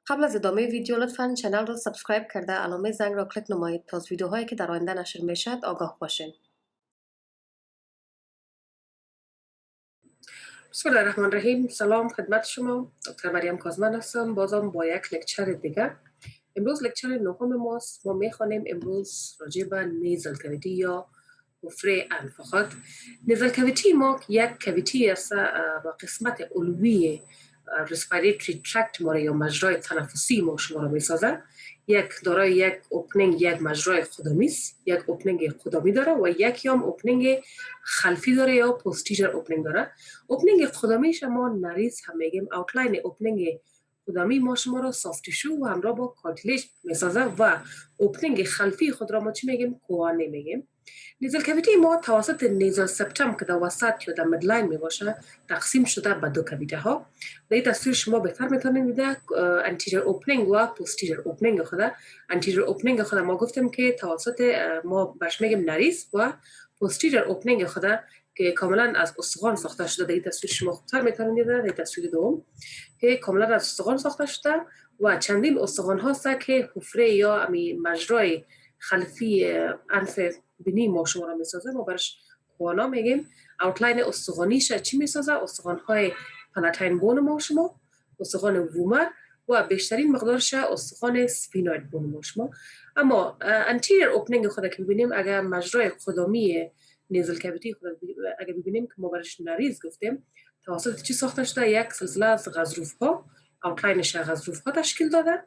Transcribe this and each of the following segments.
قبل از ادامه ویدیو لطفاً چنل را سبسکریب کرده علامه زنگ را کلیک نمایید تا از ویدیوهایی که در آینده نشر میشد آگاه باشین. بسم الله الرحمن الرحیم. سلام خدمت شما. دکتر مریم کاظمن هستم. بازم با یک لکچر دیگه. امروز لکچر نهم ماست. ما میخوانیم امروز راجع به نیزل کویتی یا حفره انف. فقط نیزل کویتی ما یک کویتی است با قسمت علوی ریسپیریتری ترکت ما یا مجرای تنفسی ما شما را میسازه. یک دارای یک اوپنینگ، یک مجرای خودمی است، یک اوپنینگ خودمی داره و یک هم اوپنینگ خلفی داره یا پوستیریور اوپنینگ داره. اوپنینگ خودمیش ما نریز هم میگیم. اوتلاین اوپنینگ خودمی ما شما را سافت تیشو و همراه با کارتیلیج میسازه و اوپنینگ خلفی خود را ما چی میگیم؟ کوانه میگیم. نیزل کویتی ما توسط نیزل سپتم که در وسط یا در مدلاین می باشه تقسیم شده به دو کویته ها. در این تصویر شما بهتر میتونید دیده انتیریور اوپنینگ و پوستیریور اوپنینگ خود. انتیریور اوپنینگ خود ما گفتیم که توسط ما برش میگیم نریز و پوستیریور اوپنینگ خود که کاملا از استخوان ساخته شده. در این تصویر شما خوبتر میتونید دیده. در این تصویر دوم که کاملا از استخوان ساخته شده و چندین استخوان هاست که حفره یا مجرای خلفی انف بینی ما شما را میسازه. ما برش کوانا میگیم. اوتلاین استخوانیش چی میسازه؟ استخوان های پلاتین بون ما شما، استخوان وومر و بیشترین مقدارش استخوان سفینوید بون ما شما. اما انتیریور اوپنینگ خود که ببینیم، اگر مجرای خودمی نیزل کویتی خود اگر ببینیم که ما برش نریز گفتیم توسط چی ساخته شده؟ یک سلسله از غضروف ها، اوتلاینش غضروف ها تشکیل داده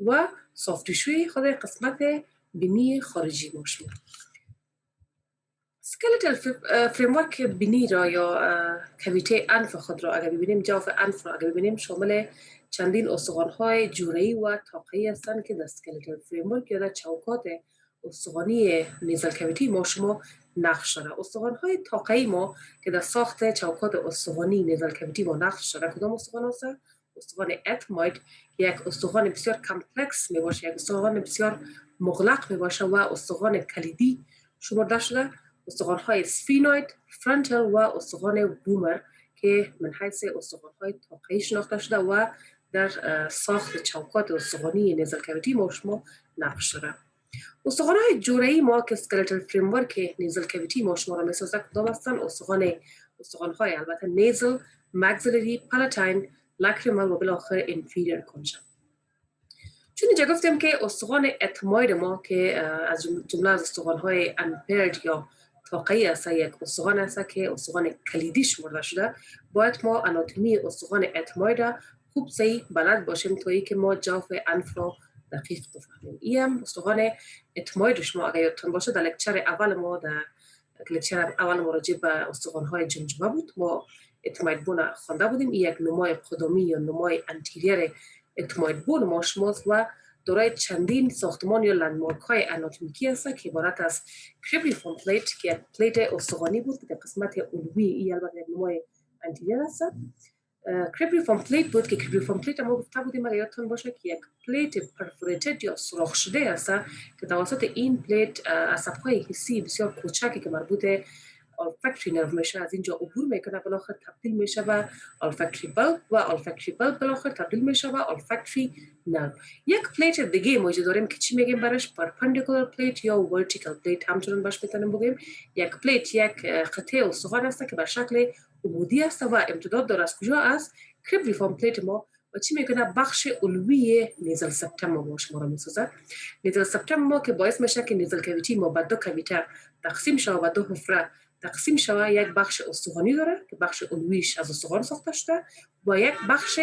و سافت تیشوی خود قسمت بینی خارجی ما شما. سکلتل فریمورک بینی را یا کویته انف خود را اگر ببینیم، جوف انف را اگر ببینیم شامل چندین استخوان‌های جوره‌ای و طاقه‌ای هستند که در سکلتل فریمورک یا در چوکات استخوانی نیزل کویتی ما شما نقش داره. استخوان‌های طاقه‌ای ما که در ساخت چوکات استخوانی نیزل کویتی ما نقش داره کدام استخوان هستند؟ استخوان اتموید یک استخوان بسیار کمپلکس می باشه، یک استخوان بسیار مغلق می باشه و استخوان کلیدی شمرده شده. استخوان‌های سفینوید، فرانتال و استخوان بومر که من حیث استخوان‌های طاقه‌ای شناخته شده و در ساخت چوکات استخوانی نیزل کویتی ما شما نقش داره. استخوان‌های جوره‌ای ما که اسکلتال فریمورک نیزل کویتی ما شما را می‌سازه کدام هستند؟ استخوان‌های البته نیزل، مگزیلری، پلاتین، لاکریمال و بالاخره انفیریور کنشن. چون اینجا گفتیم که استخوان اتموید ما که از جمله از استخوان‌های امپرد یا طاقه‌ای است، یک استخوان است که استخوان کلیدی شمرده شده، باید ما اناتومی استخوان اتموید خوب صحیح بلد باشیم تا اینکه ما جوف انف را دقیق بفهمیم. این هم استخوان اتموید شما اگر یادتون باشه در لکچر اول ما راجع به استخوان‌های جمجمه بود. ما اتموید بون خوانده بودیم. این یک نمای قدمی یا نمای انتیریر اتموید بون ما شماست و دارای چندین ساختمان یا لندمارک های اناتومیکی است که عبارت از کریبریفورم پلیت که یک پلیت استخوانی بود که در قسمت علوی این البته نمای انتیریر است. کریبریفورم پلیت بود که کریبریفورم پلیت ما گفته بودیم اگر یادتون باشه که یک پلیت پرفوریتد یا سوراخ شده است که توسط این پلیت عصب‌های حسی بسیار کوچکی که مربوط olfactory نرو میشه از اینجا عبور میکنه، بالاخره تبدیل میشه به olfactory bulb و olfactory bulb بالاخره تبدیل میشه به olfactory نرو. یک پلیت دیگه ما داریم که چی میگیم برش؟ perpendicular plate یا vertical plate همچنان باش میتونیم بگیم. یک پلیت یک قطعه استخوان است که به شکل عمودی است و امتداد داره از کجا؟ از کریبریفورم پلیت ما و چی میکنه؟ بخش علوی نیزل سپتم ما شما را میسازه. نیزل سپتم ما که باعث میشه که نیزل کویتی ما به دو کویته تقسیم شود و دو حفره تقسیم شود. یک بخش استخوانی داره که بخش علویش از استخوان ساخته شده و یک بخش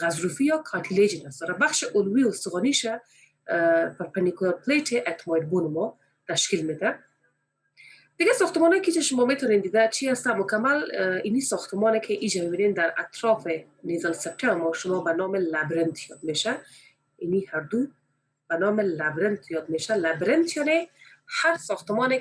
غضروفی یا کارتیلیج است. بخش علوی استخوانیش پرپندیکولار پلیت اتموید بون ما تشکیل میده. دیگه ساختمانی که شما میتونید دیده چی هست؟ مکمل اینی ساختمانی که اینجا میبینید در اطراف نیزل سپتم ما شما به نام لابرنت یاد میشه. اینی هر دو به نام لابرنت یاد میشه. لابرنت یعنی هر ساختمانی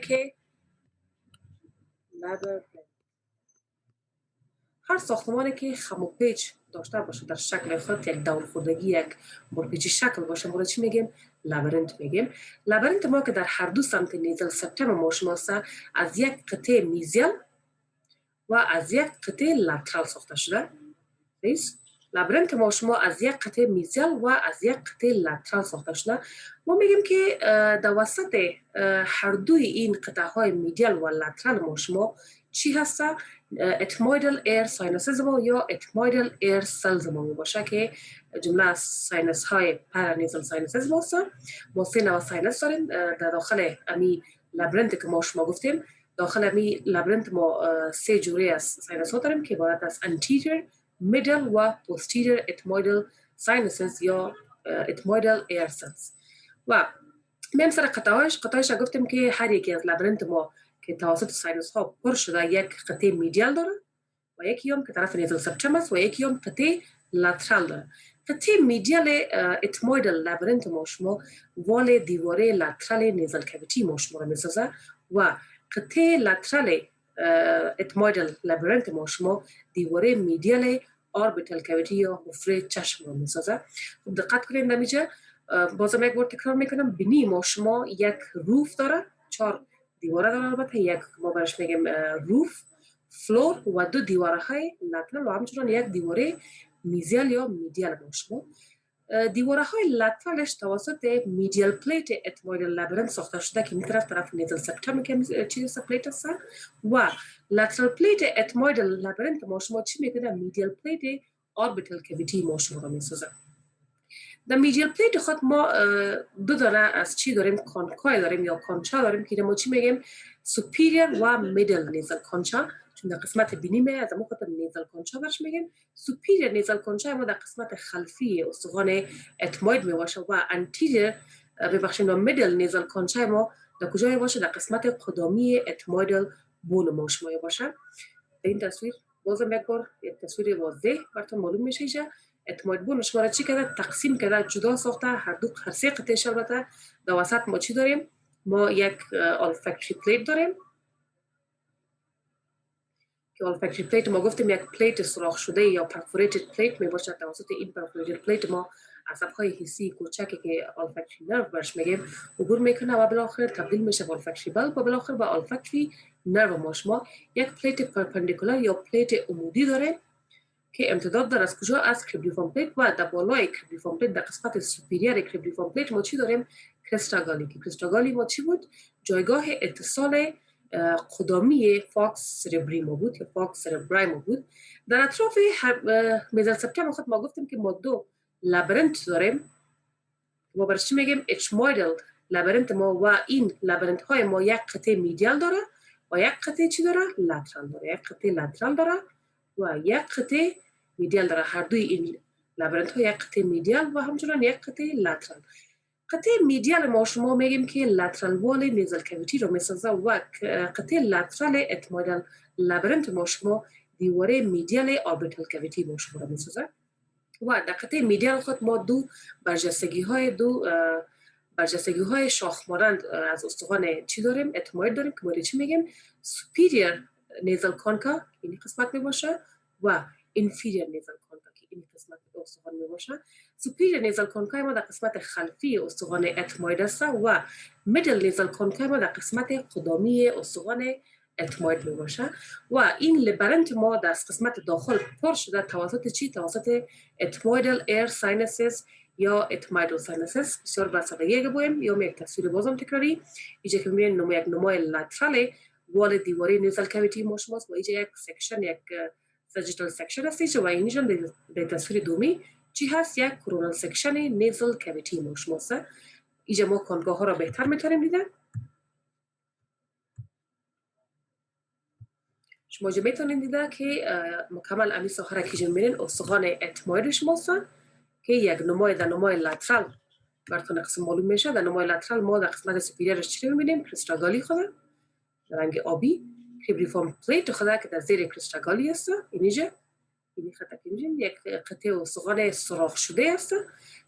که خم و پیچ داشته باشه در شکل خود، یک دور خوردگی، یک برپیچی شکل باشه، ما چی میگیم؟ لابرنت میگیم. لابرنت ما که در هر دو سمت نیزل سپتم ما شما از یک قطعه میزیل و از یک قطعه لاترال ساخته شده. لبرنت ما شما از یک قطعه میزیل و از یک قطعه لترال ساخته شده. ما میگیم که در وسط هر دوی این قطعه های میدیل و لترال ما شما چی هسته؟ اتمویدال ایر ساینسز ما یا اتمویدال ایر سلز ما می باشه که جمله از ساینس های پرانیزل ساینسز ما هسته. ما 3 نوع ساینس داریم در داخل امی لبرنت که ما شما گفتیم. داخل امی لبرنت ما 3 جوره از ساینس ها داریم که عبارت از انتیریور، میدل و پوستیریور اتمویدال ساینسز یا اتمویدال ایر سلز. و میم سر قطعهایش گفتیم که هر یکی از لبرنت ما که توسط ساینس ها پر شده یک قطعه میدیال داره و یکی هم که طرف نیزل سبتم است و یکی هم قطعه لترال داره. قطعه میدیال اتمویدال لبرنت ما شما وال دیواره لترال نیزل کویتی ما شما را میسازه و قطعه لترال اتمویدال لبرنت ما شما دیواره میدیال آربیتال کویتی یا حفره چشم را میسازه. خب دقت کنید نمیجه بازم یک بار تکرار میکنم. بینی ما شما یک روف داره، 4 دیواره داره، البته یک ما برش میگیم روف، فلور و 2 دیواره های لترال و همچنان یک دیواره میزیل یا میدیال ما شما. دیواره های لترالش توسط میدیال پلیت اتمویدال لبرنت ساخته شده که این طرف نیزل سبتم که چیز پلیت است و لترال پلیت اتمویدال لبرنت ما شما چی میکنه؟ میدیال پلیت آربیتال کویتی ما شما را میسازه. در میدیال پلیت خود ما 2 دانه از چی داریم؟ کانکای داریم یا کانچا داریم که ما چی میگیم؟ سوپیریر و میدل نیزل کانچا. چون در قسمت بینیمه از ما خود نیزل کانچا برش میگیم. سوپیریر نیزل کانچا ما در قسمت خلفی استخوان اتموید میباشه و انتیریر ببخشید میدل نیزل کانچا ما در کجا میباشه؟ در قسمت قدامی اتمویدال بون ما شما باشه. این تصویر بازم یک بار یک تصویر واضح براتون معلوم میشه. اتموید بون شما را چی کرده؟ تقسیم کرده، جدا ساخته. هر 3 قطعه البته. در وسط ما چی داریم؟ ما یک olfactory پلیت داریم که olfactory پلیت ما گفتیم یک پلیت سوراخ شده یا پرفوریتد پلیت می باشه. توسط این پرفوریتد پلیت ما عصب‌های حسی کوچکی که olfactory نرو برش میگیم عبور میکنه و بالاخره تبدیل میشه به olfactory bulb و بالاخره به olfactory نرو ما شما یک پلیت پرپندیکولار یا پلیت عمودی داره که امتداد داره از کجا؟ از کریبلیفورم پلیت و در بالای کریبلیفورم پلیت در قسمت سوپیریر کریبلیفورم پلیت ما چی داریم؟ کریستاگالی. که کریستاگالی ما چی بود؟ جایگاه اتصال قدامی فاکس سربری ما بود یا فاکس سربرای ما بود. در اطراف میزل سبتم خود ما گفتیم که ما 2 لبرنت داریم. ما برش چی میگیم؟ اتمویدال لبرنت ما و این لبرنت های ما یک قطعه میدیال داره و یک قطعه چی داره؟ لترال داره. یک قطعه لترال داره و یک قطعه میدیال داره. هر دوی این لبرنت ها یک قطعه میدیال و همچنان یک قطعه لترال. قطعه میدیال ما شما میگیم که لترال وال نیزل کویتی رو میسازه و قطعه لترال اتمویدال لبرنت ما شما دیواره میدیال آربیتال کویتی ما شما رو میسازه و در قطعه میدیال خود ما 2 برجستگی های شاخ مانند از استخوان چی داریم؟ اتموید داریم که ما چی میگیم؟ سوپیریر نیزل کانکا این قسمت می باشه و انفیریر نیزل کانکا که این قسمت استخوان می باشه. سوپیریر نیزل کانکا ما در قسمت خلفی استخوان اتموید است و میدل نیزل کانکا ما در قسمت قدامی استخوان اتموید می باشه و این لبرنت ما در قسمت داخل پر شده توسط چی؟ توسط اتمویدال ایر ساینسز یا اتمویدال ساینسز. بسیار بسیار بگویم یا یک تصویر بازم تکراری. اینجا که میبینید یک نمای لترال وال دیواره نیزل کویتی ما شماست و اینجا یک سکشن، یک ساجیتال سکشن هست و اینجا در تصویر دومی چی هست؟ یک کرونال سکشن نیزل کویتی ما شماست. اینجا ما کانگاه ها را بهتر میتونیم دیدن. شما جا میتونید دیده که مکمل امی ساخه را که جا میبینید استخوان اتموید شماست که یک نمای در نمای لترال براتون قسم معلوم میشه. در نمای لترال ما در قسمت سوپیریرش چی میبینیم؟ کریستاگالی خوده در رنگ آبی، کریبلیفورم پلیت خوده که در زیر کریستاگالی است. اینجا این خطه که میبینیم یک قطعه استخوان سوراخ شده است.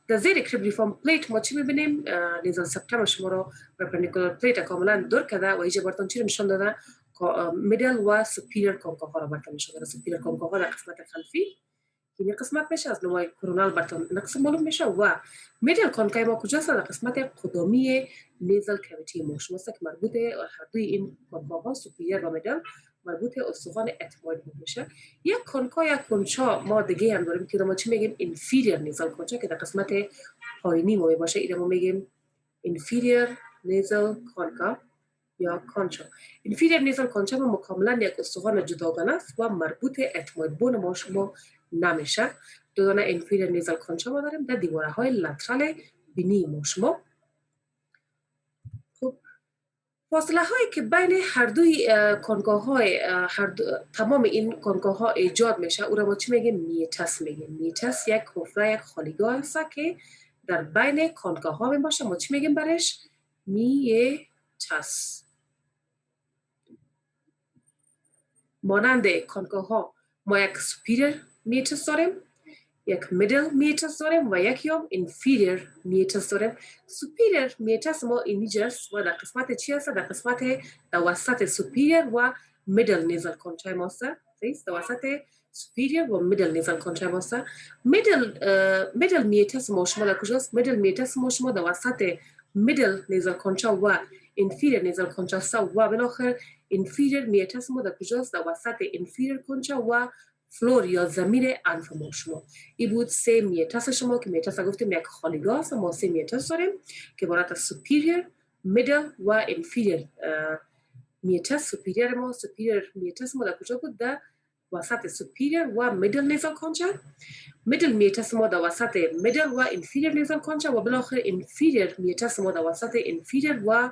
در زیر کریبلیفورم پلیت ما چی میبینیم؟ نیزل سبتم شما رو پرپندیکولار پلیت کاملا دور کرده و اینجا براتون چی نشان داده؟ میدل و سوپیریر کانکاه ها را براتون نشان داده. سوپیریر کانکاه ها در قسمت خلفی این قسمت میشه از نمای کرونال براتون نقص معلوم میشه و میدل کانکای ما کجاست؟ در قسمت قدامی نیزل کویتی ما شماست که مربوط هر دوی این کانکاه ها سوپیریر و میدل مربوط استخوان اتموید میشه. یک کنکا یا کنچا ما دیگه هم داریم که ما چی میگیم inferior nasal کنچا که در قسمت پایینی ما باشه، این ما میگیم inferior nasal کنکا یا کنچا. inferior nasal کنچا ما کاملا یک استخوان جداگانه است و مربوط اتموید بون ما شما نمیشه. دو دانه inferior nasal کنچا ما داریم در دیواره های لترال بینی ما شما. خب فاصله هایی که بین هر دوی کنگاه های تمام این کنگاه ها ایجاد میشه او را ما چی میگیم؟ میتس میگیم. میتس یک حفره، یک خالیگاه است که در بین کنگاه ها می باشه. ما چی میگیم برش؟ میتس. مانند کنگاه ها ما یک سوپیریر میتس داریم، یک میدل میتس داریم و یک هم انفیریر میتس داریم. سوپیریر میتس ما اینجاست و در قسمت چی هست؟ در قسمت وسط سوپیریر و میدل نیزل کنچای ماست. در وسط سوپیریر و میدل نیزل کنچای ماست. میدل میتس ما شما در کجاست؟ میدل میتس ما شما در وسط میدل نیزل کنچا و انفیریر نیزل کنچا است و بالاخره انفیریر میتس ما در کجاست؟ در وسط انفیریر کنچا و فلور یا زمین انف ما شما. این بود سه میتس شما که میتس گفتیم یک خالیگاه است. ما سه میتس داریم که عبارت از سوپیریر، میدل و انفیریر میتس. سوپیریر میتس ما در کجا بود؟ در وسط سوپیریر و میدل نیزل کنچا. میدل میتس ما در وسط میدل و انفیریر نیزل کنچا و بالاخره انفیریر میتس ما در وسط انفیریر و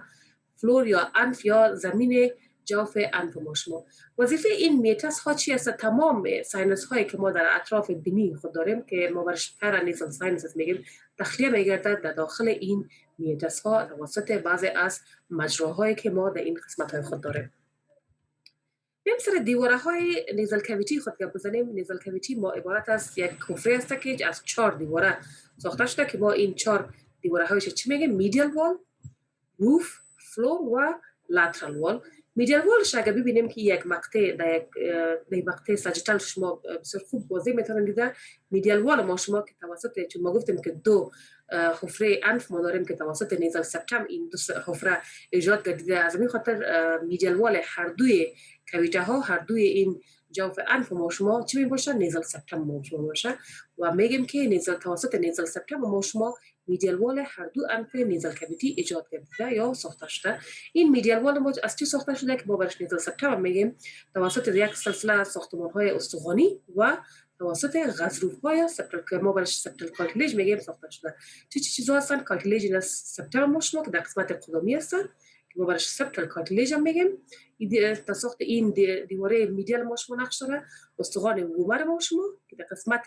فلور یا انف یا زمین جوف انف ما شما. وظیفه این میتس ها چی است؟ تمام ساینس هایی که ما در اطراف بینی خود داریم که ما برش پرانیزل ساینس میگیم تخلیه میگردد در داخل این میتس ها توسط بعضی از مجراهایی که ما در این قسمت های خود داریم. بریم سر دیواره های نیزل کویتی خود گپ بزنیم. نیزل کویتی ما عبارت از یک حفره است که از 4 دیواره ساخته شده که ما این 4 دیواره هایش چی میگیم؟ میدیال وال، روف، فلور و لاترال وال. میدیال والش اگر ببینیم که یک مقطع در یک مقطع ساجیتال شما بسیار خوب واضح میتونن دیدن. میدیال وال ما شما که توسط چون ما گفتیم که دو حفره انف ما داریم که توسط نیزل سپتم این دو حفره ایجاد گردیده. از این خاطر میدیال وال هر دوی کویته ها، هر دوی این جوف انف ما شما چی می باشه؟ نیزل سپتم ما شما باشه و میگیم که توسط نیزل سپتم ما شما میدیال وال هر دو انف نیزل کویتی ایجاد گردیده یا ساخته شده. این میدیال وال ما از چی ساخته شده که ما برش نیزل سپتم میگیم؟ توسط یک سلسله ساختمان های استخوانی و توسط غضروف های سپتل که ما برش سپتل کارتیلیج میگیم ساخته شده. چی چیزا هستن؟ کارتیلیج این سپتم ما شما که در قسمت قدمی هستن که ما برش سپتل کارتیلیج هم میگیم. در ساخت این دیواره میدیال ما شما نقش داره. استخوان وومر ما شما که در قسمت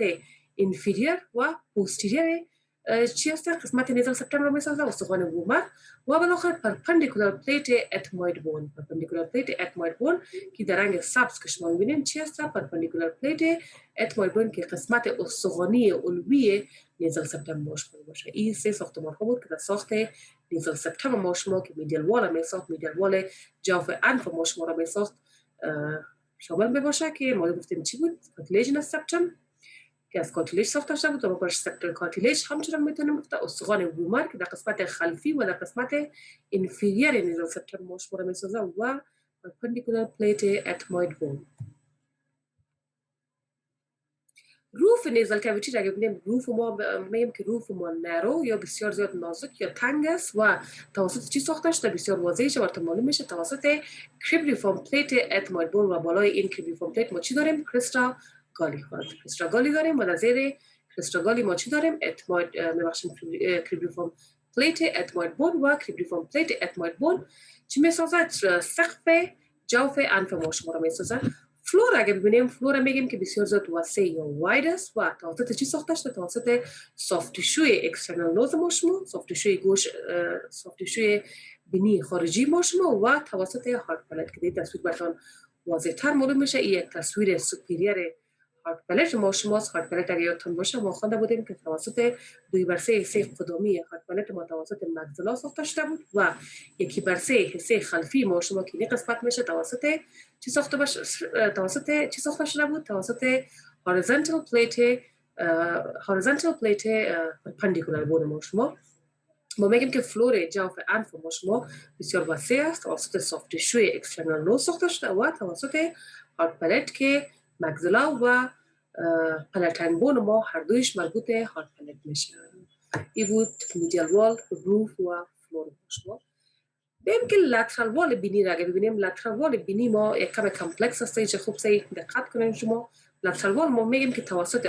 انفیریر و پوستیریر چی هست؟ قسمت نیزل سپتم رو میسازه استخوان وومر و بالاخره پرپندیکولار پلیت اتموید بون. پرپندیکولار پلیت اتموید بون که در رنگ سبز که شما میبینید چی هست؟ پرپندیکولار پلیت اتموید بون که قسمت استخوانی علوی نیزل سپتم ما شما باشه. این سه ساختمان ها بود که در ساخت نیزل سپتم ما شما که میدیال وال میساخت، میدیال وال جوف انف ما شما را میساخت شامل میباشه که ما گفتیم چی بود؟ کارتیلیج سپتم که از کارتیلیج ساخته شده بود و با سپتل کارتیلیج همچنان میتونیم گفت استخوان وومر که در قسمت خلفی و در قسمت انفیریر نیزل سپتم ما شما را میسازه و پرپندیکولار پلیت اتموید بون. روف نیزل کویتی را ببینیم. روف ما میگیم که روف ما نرو یا بسیار زیاد نازک یا تنگ است و توسط چی ساخته شده؟ بسیار واضحه شده و معلوم میشه توسط کریبریفورم پلیت اتموید بون و بالای این کریبریفورم پلیت ما چی داریم؟ کریستاگالی داریم و در زیر کریستاگالی ما چی داریم؟ اتموید میبخشیم کریبریفورم پلیت اتموید بون و کریبریفورم پلیت اتموید بون چی میسازد؟ سقف جوف انف ما شما را میسازد. فلور اگه ببینیم فلور میگیم که بسیار زیاد وسیع یا واید است و توسط چی ساخته شده؟ توسط سافت تیشوی اکسترنال نوز ما شما، سافت تیشوی گوش، سافت تیشوی بینی خارجی ما شما و توسط هارت پلت که این تصویر براتون واضح تر معلوم میشه. این یک تصویر سوپیریر هارت پلت ما شماست. هارت پلت اگه یادتون باشه ما خوانده بودیم که توسط 2/3 حصه قدمی هارت پلت ما توسط مگزلا ساخته شده بود و 1/3 حصه خلفی ما شما که این قسمت میشه توسط چی ساخته باشه؟ توسط چی ساخته شده بود؟ توسط horizontal plate perpendicular بون ما شما. ما میگیم که فلور جوف انف ما شما بسیار وسیع است، توسط سافت टिश्यू اکسترنال نوز ساخته شده و توسط هارد پلت که مگزلا و پلاتین بون ما هر دویش مربوط به هارد پلت میشه. این بود میدیال وال، روف و فلور شما. بیم که لاترال وال بینی را اگه ببینیم، لاترال وال بینی ما یک کم کمپلکس هسته چه خوب سعی دقت کنیم شما. لاترال وال ما میگیم که توسط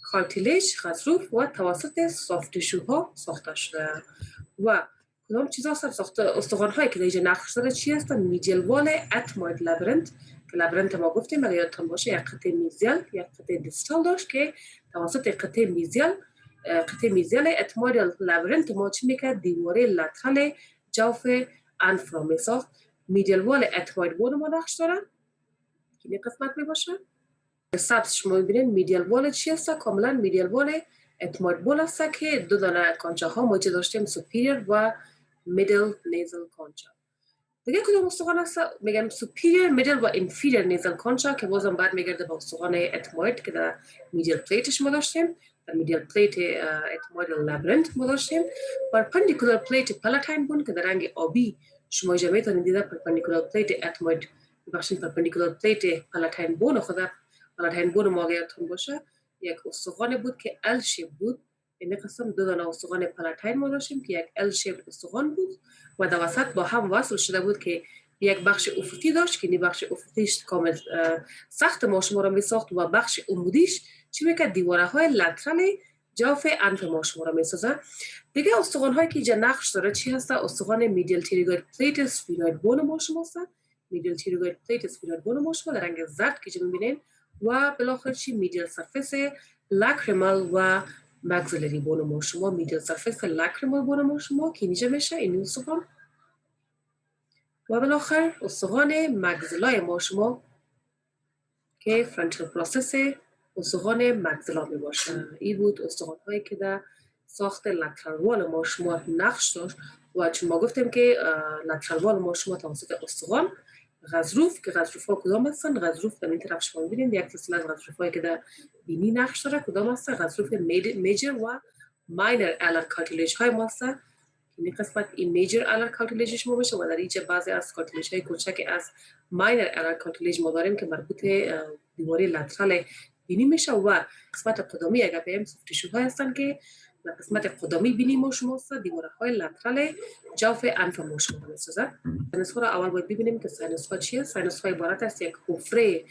کارتیلیج، غضروف و توسط سافت टिश्यू ها ساخته شده و کدام چیزا هست استخوان هایی که دیگه نقش داره چی هستن؟ میدیال وال اتموید لابرنت که لابرنت ما گفتیم اگه یادتون باشه یک قطعه میزیال یک قطعه دیستال داشت که توسط قطعه میزیال اتموید لابرنت ما چی میکرد؟ دیواره لاترال جوف انف را میساخت. میدیال وال اتموید بون ما نقش داره که این قسمت می باشه. سبز شما میبینید میدیال وال چی هست؟ کاملا میدیال وال اتموید بول هست که دو دانه کانچه ها ما داشتیم، سوپیریر و میدل نیزل کانچه. دیگه کدوم استخوان هست؟ میگم سوپیریر، میدل و انفیریر نیزل کانچه که بازم بعد میگرده به استخوان اتموید که در میدیال پلیتش ما داشتیم، در میدیال پلیت اتمویدال لابرنت ما داشتیم. پرپندیکولار پلیت پلاتین بون که در رنگ آبی شما اینجا میتونید دیده، پرپندیکولار پلیت اتموید بخشید پرپندیکولار پلیت پلاتین بون خود پلاتین بون ما یادتون باشه یک استخوان بود که ال شیپ بود. این قسم دو دانه استخوان پلاتین ما داشتیم که یک ال شیپ استخوان بود و در وسط با هم وصل شده بود که یک بخش افقی داشت که این بخش افقیش کامل سخت ما شما را می ساخت و بخش عمودیش چی میکرد؟ دیواره های لاترال جوف انف ما شما را می سازد. دیگه استخوان هایی که اینجا نقش داره چی هست؟ استخوان میدیال تیروگوید پلیت اسفینوید بون ما شما هست. میدیال تیروگوید پلیت اسفینوید بون ما شما در رنگ زرد که اینجا میبینین و بالاخره چی؟ میدیال سرفیس لاکریمال و مگزلری بون ما شما. میدیال سرفیس لاکریمال بون ما شما که اینجا میشه این استخوان و بالاخره استخوان مگزلای ما شما که فرنتال پروسس استخوان مگزلا می باشه. این بود استخوان هایی که در ساخت لاترال وال ما شما نقش داشت و چون ما گفتیم که لاترال وال ما شما توسط استخوان غضروف که غضروف ها کدام هستن؟ غضروف در این طرف شما می‌بینید یک سلسله از غضروف هایی که در بینی نقش داره کدام هستن؟ غضروف میجر و ماینر الر کارتیلیج های ما هستن. این قسمت این میجر الر کارتیلیجش ما باشه و در اینجا بعضی از کارتیلیج های کوچک از ماینر الر کارتیلیج ما داریم که مربوط دیواره لاترال بینی میشه و قسمت قدامی اگر بگیم سافت टिश्यू های هستن که در قسمت قدامی بینی ما شما هست دیواره های لاترال جوف انف ما شما میسازه. ساینس ها را اول باید ببینیم که ساینس ها چیه. ساینس ها عبارت است یک حفره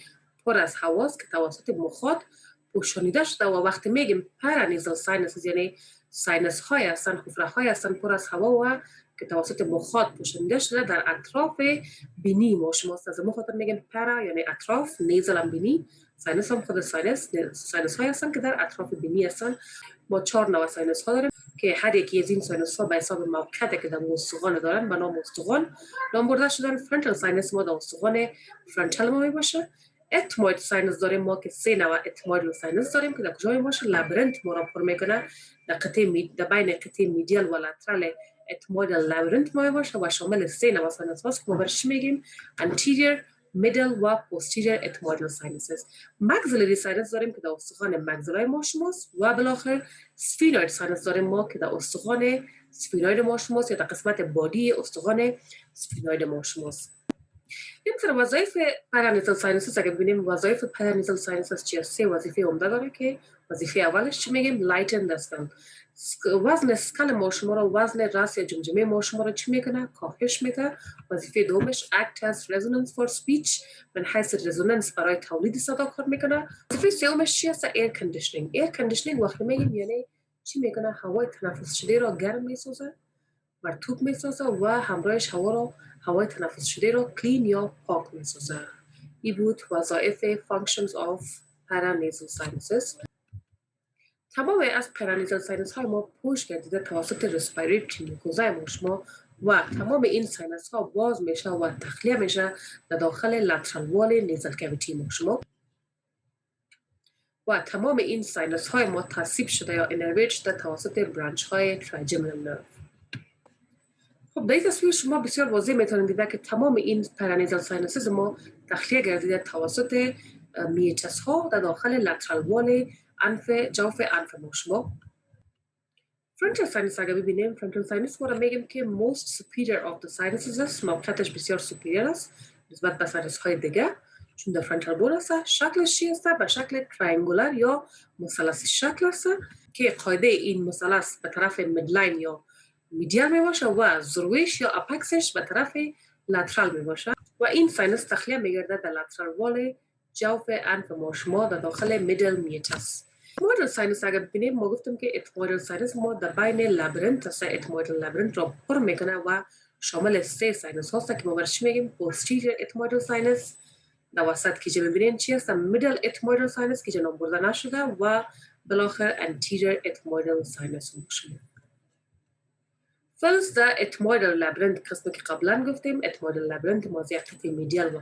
پر از هواست که توسط مخاط پوشانیده شده و وقتی میگیم پرانیزال ساینس یعنی ساینس های هستن، حفره های هستن پر از هوا و که توسط مخاط پوشانیده شده در اطراف بینی ما شما هست. از مخاطر میگیم پرا یعنی اطراف، نیزل هم بینی، ساینس هم خود ساینس های هستن که در اطراف بینی هستن. ما 4 نوع ساینس ها داریم که هر یکی از این ساینس ها به حساب موقعیتی که در استخوان دارن به نام استخوان نام برده شدن. فرنتال ساینس ما در استخوان فرنتال ما می باشه. اتموید ساینس داریم ما که 3 نوع اتموید ساینس داریم که در کجا می باشه؟ لابرنت ما را پر میکنه در بین قطعه میدیال و لاترال اتموید لابرنت ما می باشه و شامل 3 نوع ساینس هاست که ما برش میگیم انتیریور، میدل و پوستیریور اتمویدال ساینسز. مگزلری ساینس داریم که در استخوان مگزلای ما شماست و بالاخره سفینوید ساینس داریم ما که در استخوان سفینوید ما شماست یا در قسمت بادی استخوان سفینوید ما شماست. این سر وظایف پرانیزال ساینسز اگه ببینیم وظایف پرانیزال ساینسز چیه؟ 3 وظیفه عمده داره که وظیفه اولش چی میگیم؟ لایتن دستن. وزن اسکل ما شما را، وزن راس یا جمجمه ما شما را چی میکنه؟ کاهش میده. وظیفه دومش act as resonance for speech، من حیث رزونانس برای تولید صدا کار میکنه. وظیفه سومش چی هست؟ ایر کندیشنینگ. ایر کندیشنینگ وقتی میگیم یعنی چی میکنه؟ هوای تنفس شده را گرم میسازه، مرطوب میسازه و همراهش هوای تنفس شده را کلین یا پاک میسازه. این بود وظایف functions of paranasal sinuses. تمام از پرانیزال ساینس های ما پوش گردیده توسط رسپیریتری میوکوزای ما شما و تمام این ساینس ها باز میشه و تخلیه میشه در داخل لاترال وال نیزل کاویتی ما شما و تمام این ساینس های ما تصیب شده یا انرویت شده توسط برانچ های تراجمینال نرو. خب در این تصویر شما بسیار واضح میتونید دیده که تمام این پرانیزال ساینسز ما تخلیه گردیده توسط میچس ها در داخل لترال وال جوف انف ما شما. فرنتال ساینس اگر ببینیم، فرنتال ساینس ما را میگیم که most superior of the sinuses است، موقعیتش بسیار سوپریور است نسبت به ساینس های دیگه، چون در فرنتال بون است. شکلش چی است؟ به شکل تریانگولر یا مثلثی شکل است که قاعده این مثلث به طرف میدلاین یا میدیال می باشه و ذروهش یا اپکسش به طرف لترال می باشه و این ساینس تخلیه می گرده در لترال وال جوف انف ما شما در داخل میدل میچس. اتمویدال ساینس اگر ببینیم، ما گفتم که اتمویدال ساینس ما در بین لابرنت است. اتمویدال لابرنت را پر میکنه و شامل 3 ساینس هاست که ما برش میگیم پوستیریور اتمویدال ساینس. در وسط که ببینیم چی است؟ میدل اتمویدال ساینس که نام برده نشده و بالاخره انتیریور اتمویدال ساینس شما. فلز در اتمویدال لابرنت قسمی که قبلا گفتیم، اتمویدال لابرنت ما از یک قطعه میدیال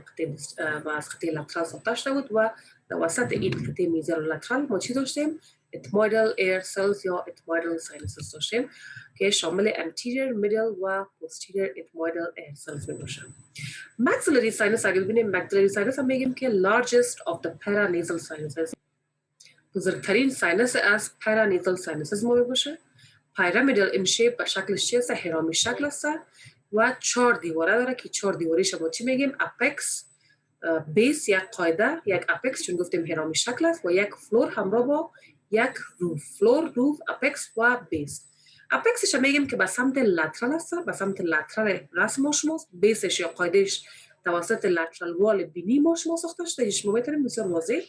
و از قطعه لترال ساخته شده بود و در وسط این قطعه میدیال و لترال ما چی داشتیم؟ اتمویدال ایر سلز یا اتمویدال ساینسز داشتیم که شامل انتیریور، میدل و پوستیریور اتمویدال ایر سلز می باشه. ماکسیلری ساینس اگر ببینیم، ماکسیلری ساینس هم میگیم که largest of the paranasal sinuses، بزرگترین ساینس از paranasal sinuses ما می باشه. پیرامیدال این شیپ به شکلش چی است؟ هرامی شکل است و 4 دیواره داره که 4 دیواریش ما چی میگیم؟ اپکس، بیس یک قاعده، یک اپکس چون گفتیم هرامی شکل است و یک فلور همراه با یک روف. فلور، روف، اپکس و بیس. اپکسش میگیم که به سمت لترال است، به سمت لترال راس ما شماست. بیسش یا قاعدهش توسط لترال وال بینی ما شما ساخته شده. شما میتونید بسیار واضح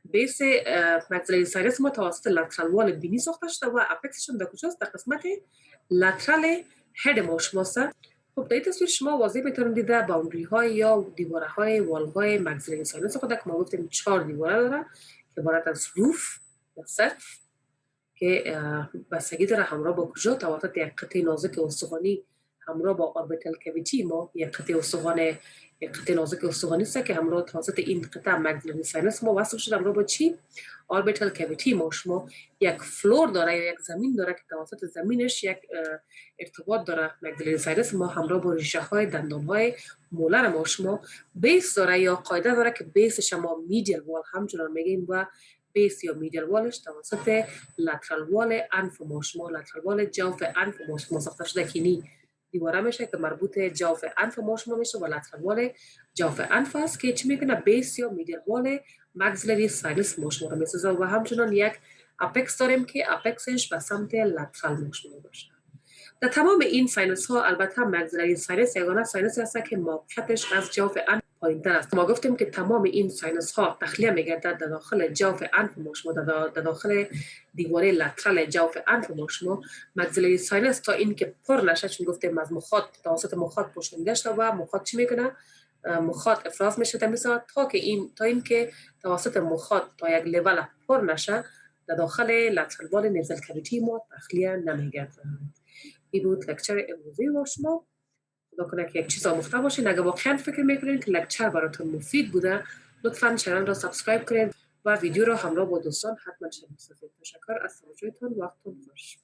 بیس ماکسیلری ساینس ما توسط لترال وال بینی ساخته شده و اپکسش در کجاست؟ در قسمت لترال هد ما شماست. خب در این تصویر شما واضح میتونید دیده باوندری های یا دیواره های وال های ماکسیلری ساینس خود که ما گفتیم 4 دیواره داره که عبارت از روف یا سقف که بستگی داره همراه با کجا، توسط یک قطعه نازک استخوانی همراه با اوربیتال کویتی ما یک قطعه نازک استخوانی است که همراه توسط این قطعه ماکسیلری ساینس ما وصل شده همراه با چی؟ اوربیتال کویتی ما شما یک فلور داره یا یک زمین داره که توسط زمینش یک ارتباط داره. ماکسیلری ساینس ما همراه با ریشه های دندان های مولر ما شما بیس داره یا قاعده داره که بیسش ما میدیال وال همچنان میگیم و بیس یا میدیال والش توسط لترال وال انف ما شما، لترال وال جوف انف ما شما ساخته شده که نی دیواره میشه که مربوط جوف انف ما شما میشه و لترال وال جوف انف است که چی میکنه؟ بیس یا میدیال وال ماکسیلری ساینس ما شما رو میسازه و همچنان یک اپکس داریم که اپکسش به سمت لترال ما شما باشه. در تمام این ساینس ها البته ماکسیلری ساینس یگانه ساینسی است که موقعیتش از جوف انف پایین‌تر است. ما گفتیم که تمام این ساینس ها تخلیه میگردد در داخل جوف انف ما شما، در داخل دیواره لترال جوف انف ما شما. ماکسیلری ساینس تا اینکه پر نشه، چون گفتیم از مخاط توسط مخاط پوشانده شده و مخاط چی میکنه؟ مخاط افراز میشه تمیزا تا اینکه توسط مخاط تا یک لول پر نشه در داخل لترال وال نیزل کویتی ما تخلیه نمیگردد. این بود لکچر امروزی با شما. خدا کنه که یک چیز آموخته باشین. اگر واقعا فکر میکنید که لکچر براتون مفید بوده، لطفاً چنل را سبسکریب کنید و ویدیو را همراه با دوستان حتما شریک سازید. تشکر از توجهتان. وقتتون خوش.